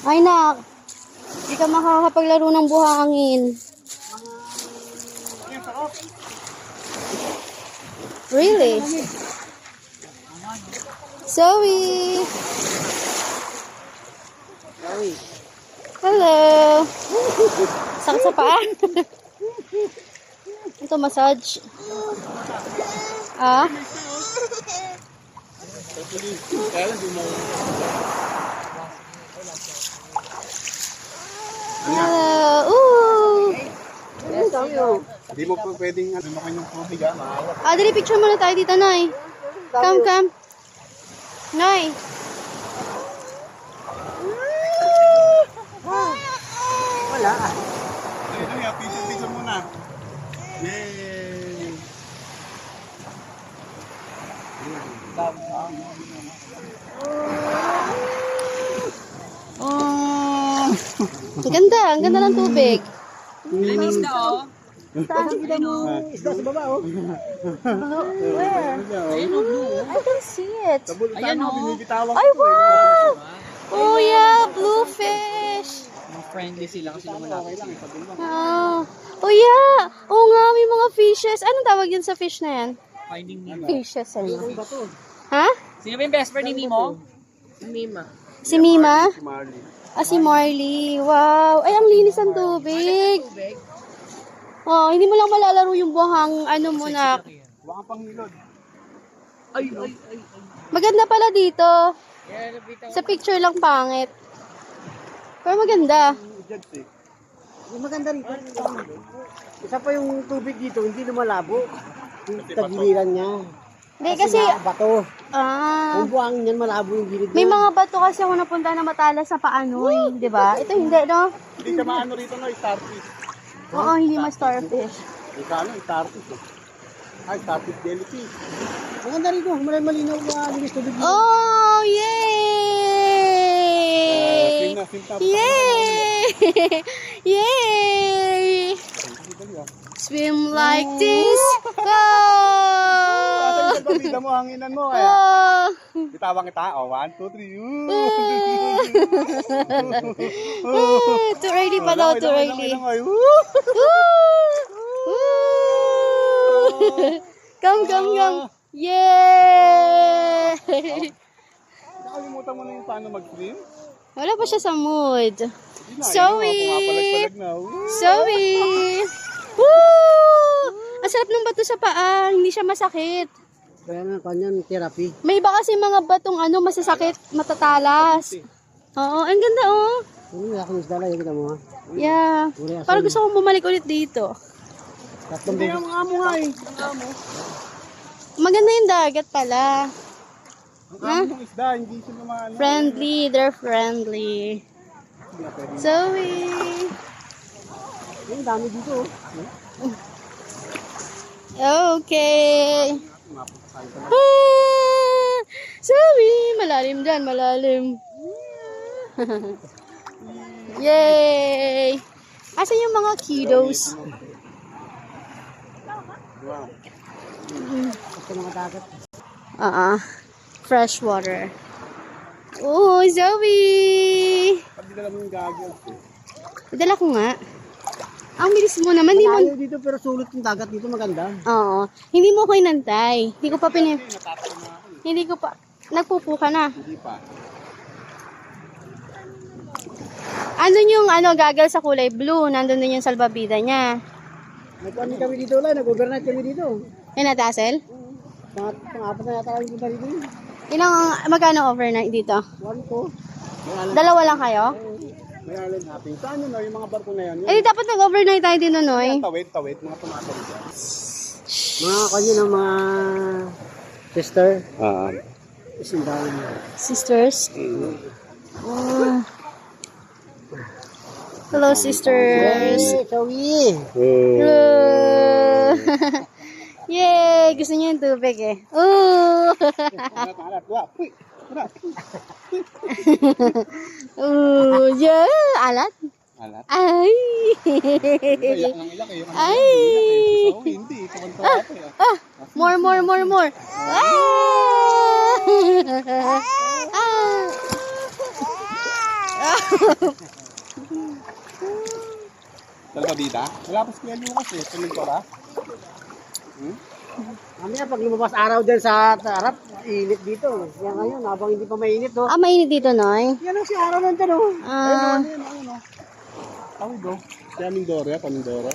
Ay, nak. Hindi ka makakapaglaro ng buhangin. Really? Zoe! Hello! Sakit sa paa? Ito, massage. Ah? Hello! Ooh! Hindi mo po pwedeng lumakan yung tubig, ha? Maawa. Dali, picture muna tayo dito, Nay. Come. Nay. Wala. Dali, picture muna. Yay! Oh. Ang ganda ng tubig. Linis na, oh. Saan kita mo? Isda sa baba, oh. Where? I can see it. Ayan, binibitawan Ay, wow! Oh, yeah, bluefish. Friendly sila kasi lumalaki lang. Oh, yeah. Oh, nga, may mga fishes. Anong tawag yun sa fish na yan? Finding Nemo. Fishes, ano? Ha? Sino ba yung best friend ni Nemo? Mima. Si Mima? Marley. Si Marley. Wow. Ay, ang linis ng tubig. Oh, hindi mo lang malalaro yung buhang ano mo na. Huwag kang panghilod. Ay. Maganda pala dito. Sa picture lang pangit. Pero maganda. Yung maganda rito. Isa pa yung tubig dito, hindi na malabo. Yung tagiliran niya. Hindi kasi, Bato. Yung ah, buhangin yan, malabo yung gilid may niya. mga bato kasi ako napunta na matalas sa paanoy, di ba? Ito hindi, no? Hindi ka maano rito, no? Starfish. Oo, hindi ma-starfish. Ika, ano? Starfish, eh. Ay, starfish jellyfish. Maganda rito, malinaw na linis tubig dito. Oh, yay! Yay! Yay! Swim like this. Go! Asa yung bida mo, hanginan mo, kaya. Oh! Bitawan kita. Oh, 1, 2, 3. Too early pa daw, too early. Come. Yay! Nakalimutan mo na yung paano mag-swim? Wala pa siya sa mood. Zoe! Zoe! Zoe! Woo! Ang sarap ng bato sa paa, hindi siya masakit. Kaya nga kanyan, therapy. May iba kasi mga batong ano, masasakit, matatalas. Oo, ang ganda oh. Ano yung aking isda lang, kita mo ha? Yeah. Parang gusto kong bumalik ulit dito. Tatlong Hindi beses. ang amo nga eh. Maganda yung dagat pala. Ang amo ng isda, hindi siya naman. Friendly, they're friendly. Zoe! Ang dami dito oh. Okay. Ah, Zoe! Malalim dyan, malalim. Yay! Asan yung mga kiddos? Wow. Ito mga dagat. Fresh water. Oh, Zoe! Pag dinala mo yung goggles eh. Dala ko nga. Ang bilis mo naman, di mo... Malayo dito pero sulit yung dagat dito, maganda. Oo. Hindi mo ko inantay. Hindi ko pa Hindi ko pa... Nagpupo ka na. Hindi pa. Andun yung gagal sa kulay blue. Nandun din yung salbabida niya. Nag-ano kami dito lang, nag-overnight kami dito. Yan na, Tassel? Pang-apat na yata kami punta dito. Magkano overnight dito? One ko. Dalawa lang kayo? May island hopping. Saan yun, no? Yung mga barko na yan? Eh, dapat nag-overnight tayo din, Noy. Tawid, mga tumatawid yan. Mga kanyo ng mga sister. Ah. Sisters. Hello, sisters. Hey, Zoe! Hello. Yay! Gusto niyo yung tubig eh. Ooh! Alat. Wow. Uy. Alat. Ooh, yeah! Alat? Alat. Ay! Iyak ng ilak eh. Yung Ay! hindi. Tumuntawa pa eh. More. Ah! Ah. Talaga dita? Wala pa si Lucas eh. Tuloy ko ba? Mamaya pag lumabas araw dyan sa harap, init dito. Yan ngayon, habang hindi pa mainit, no? Ah, mainit dito, Noy. Yan ang si araw nandyan, no? Ah, Tawid do. Kaya Mindoro, Pamindoro.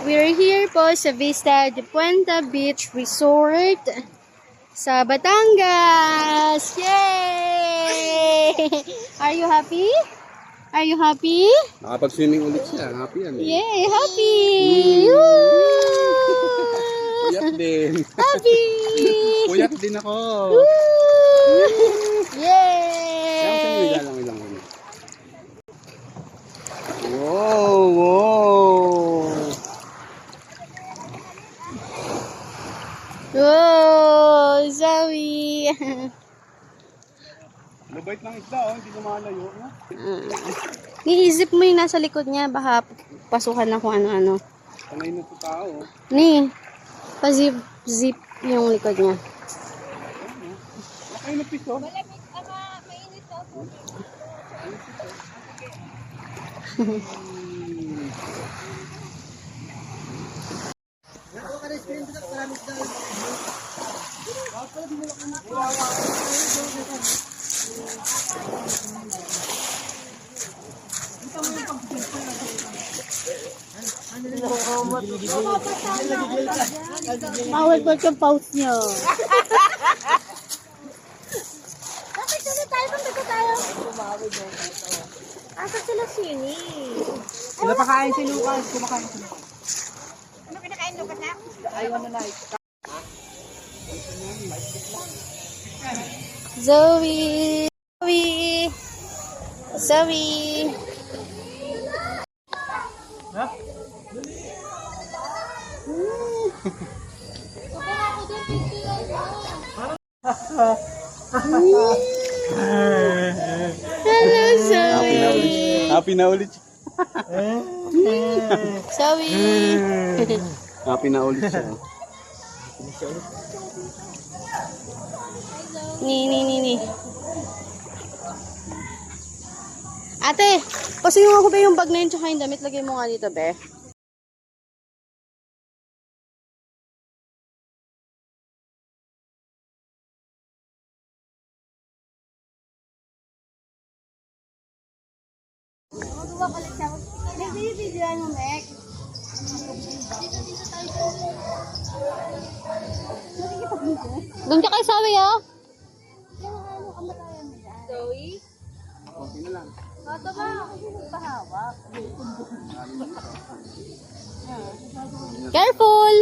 we're here po sa Vista de Puente Beach Resort sa Batangas. Yay! Are you happy? Are you happy? Nakapag-swimming ulit siya. Happy yan eh. Yay! Happy! Woo! Puyat din. Happy! Puyat din ako. Yay! Kaya sa mga ilang. Wow! Wow! Wow! Zoe! Mabait ng isda, oh. Hindi lumalayo. No? Niisip mo yung nasa likod niya, baka pasukan na kung ano-ano. Panay na sa tao. Ni, pa-zip yung likod niya. Ay, napiso. Bawal ko yung pause niyo. Bakit sila tayo? Punta tayo. Asa sila sini? Sila pakain si Lucas, kumakain sila. Ano kinakain Lucas na? Ayaw na like. Zoe! Zoe! Zoe! Hello, Zoe! Happy na ulit. Zoe! Happy na ulit siya. Ni. Ate, pasingin ako ba yung bag na yun tsaka yung damit? Lagay mo nga dito, be. Nag-video mo, Mek. Doon ka kay Zoe, oh. Zoe? Konti na lang. Ito ba? Pahawak. Careful!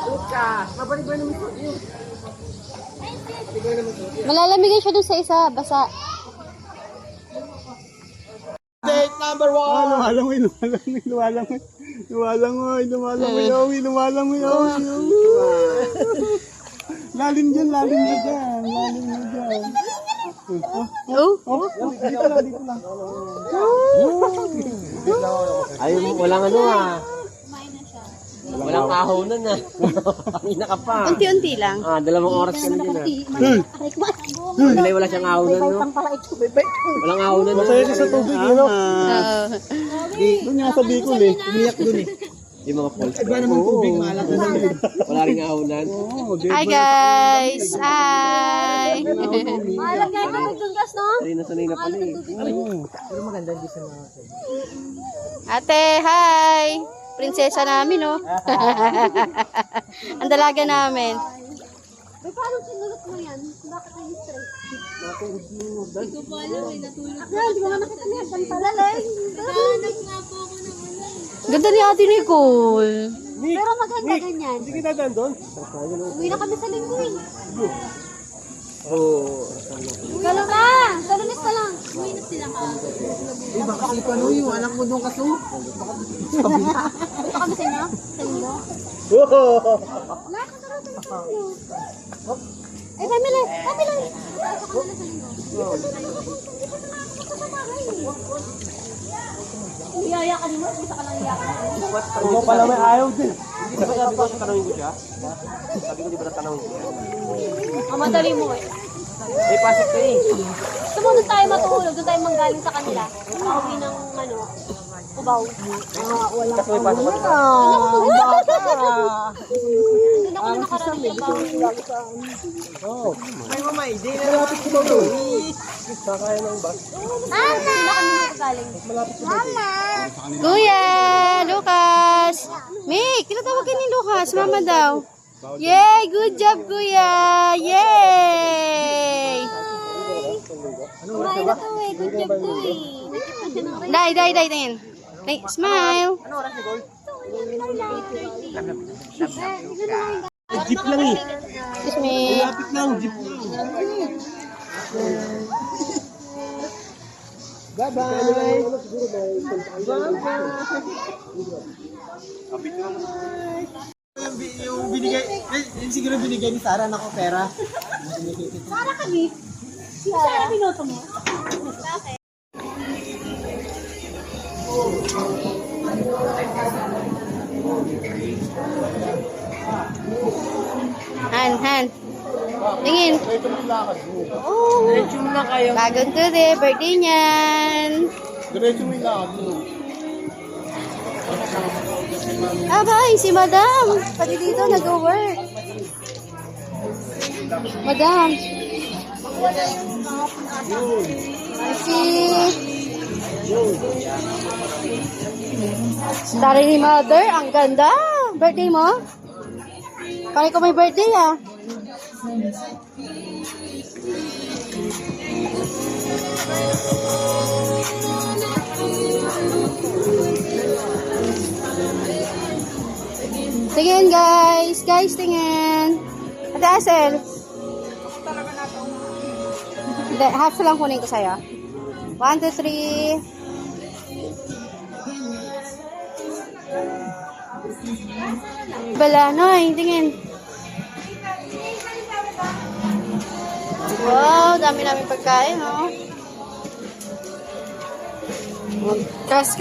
Lucas, mabalik ba naman yun? Malalamigan siya dun sa isa, basa. Date number 1! Lumalangoy. Lalim dyan. Oh? Dito lang. Ay, walang ano ah. Walang ahonan ah. Kanina ka pa. Unti-unti lang. Ah, 2 oras ka na dyan ah. Kalay wala siyang ahonan no? Walang ahonan no? Masaya ka sa tubig, ano? Oo. Doon nga sa Bicol eh. Umiyak doon eh. Yung mga falls. Iba naman tubig, maalat na lang. Wala rin ahonan. Hi guys! Hi! Malam nga ito magdunggas, no? Sanay na pala eh. Ate, hi! Prinsesa namin, oh. Ang dalaga namin. May paano sinulot mo yan? Bakit ang stress? Natulog mo. Hindi ko pa alam eh, natulog. Hindi ko nga nakita niya. Pantalalay. Hanap nga po ako ng ano eh. Ganda ni Ate Nicole. Pero maganda ganyan. Hindi kita daan doon. Uwi na kami sa linggo eh. Oo. Galo na! Sa lunes na lang. Uwi na sila ka. Baka kung ano yung anak mo doon kaso. Punta kami sa inyo? Sa linggo? Wala ka sa linggo. Ay, family! Family! Sa kanila sa linggo. Iyaya ka naman, isa ka lang iyakan. Ano pala may ayaw din. Hindi ba sabi ko sa tanongin ko siya? Sabi ko di ba natanongin ko siya? Ang madali mo eh. May pasok ka eh. Gusto mo doon tayo matulog, doon tayo manggaling sa kanila. Pauwi ng ano, Cubao. Wala ka may pasok ka. Doon ako nakarating sa Cubao. Oo. May mama, hindi na malapit ko ba doon? Sakaya ng bus. Mama! Doon na kami nakagaling. Mama! Kuya, Lucas. Mick, tinatawagan ni Lucas. Mama daw. Yay! Good job, Kuya! Yay! Kumain na to eh. Good job to eh. Day. Tingin. Smile. Ano oras ni Gold? Eh, Jeep lang eh. Excuse me. Malapit lang, jeep lang. Bye-bye. Yung binigay, yung siguro binigay ni Sarah na ko pera. Para kami. Saan binoto mo? Han. Tingin. Oh, Diretso mo lang kayo. bagong today, birthday niyan. Diretso mo yung lakad mo. Abay, si Madam. Pati dito nag-work. Madam. Si Dari ni Mother, ang ganda. Birthday mo? Pare ko may birthday ah. Tingin guys. Guys, tingin. Ate Asel. Hindi, half lang kunin ko sa'yo. 1, 2, 3. Balanoy, tingin. Wow, dami namin pagkain, oh. Kas.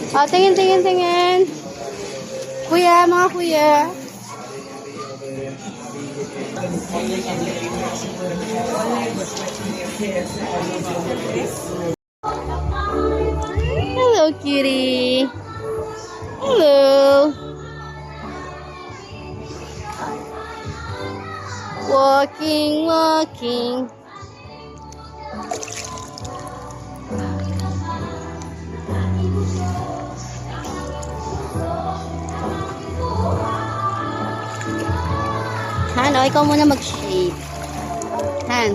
Ah, tingin. Kuya, mga kuya. Hello, cutie. Hello. Walking. Han, ikaw muna mag-shave. Han.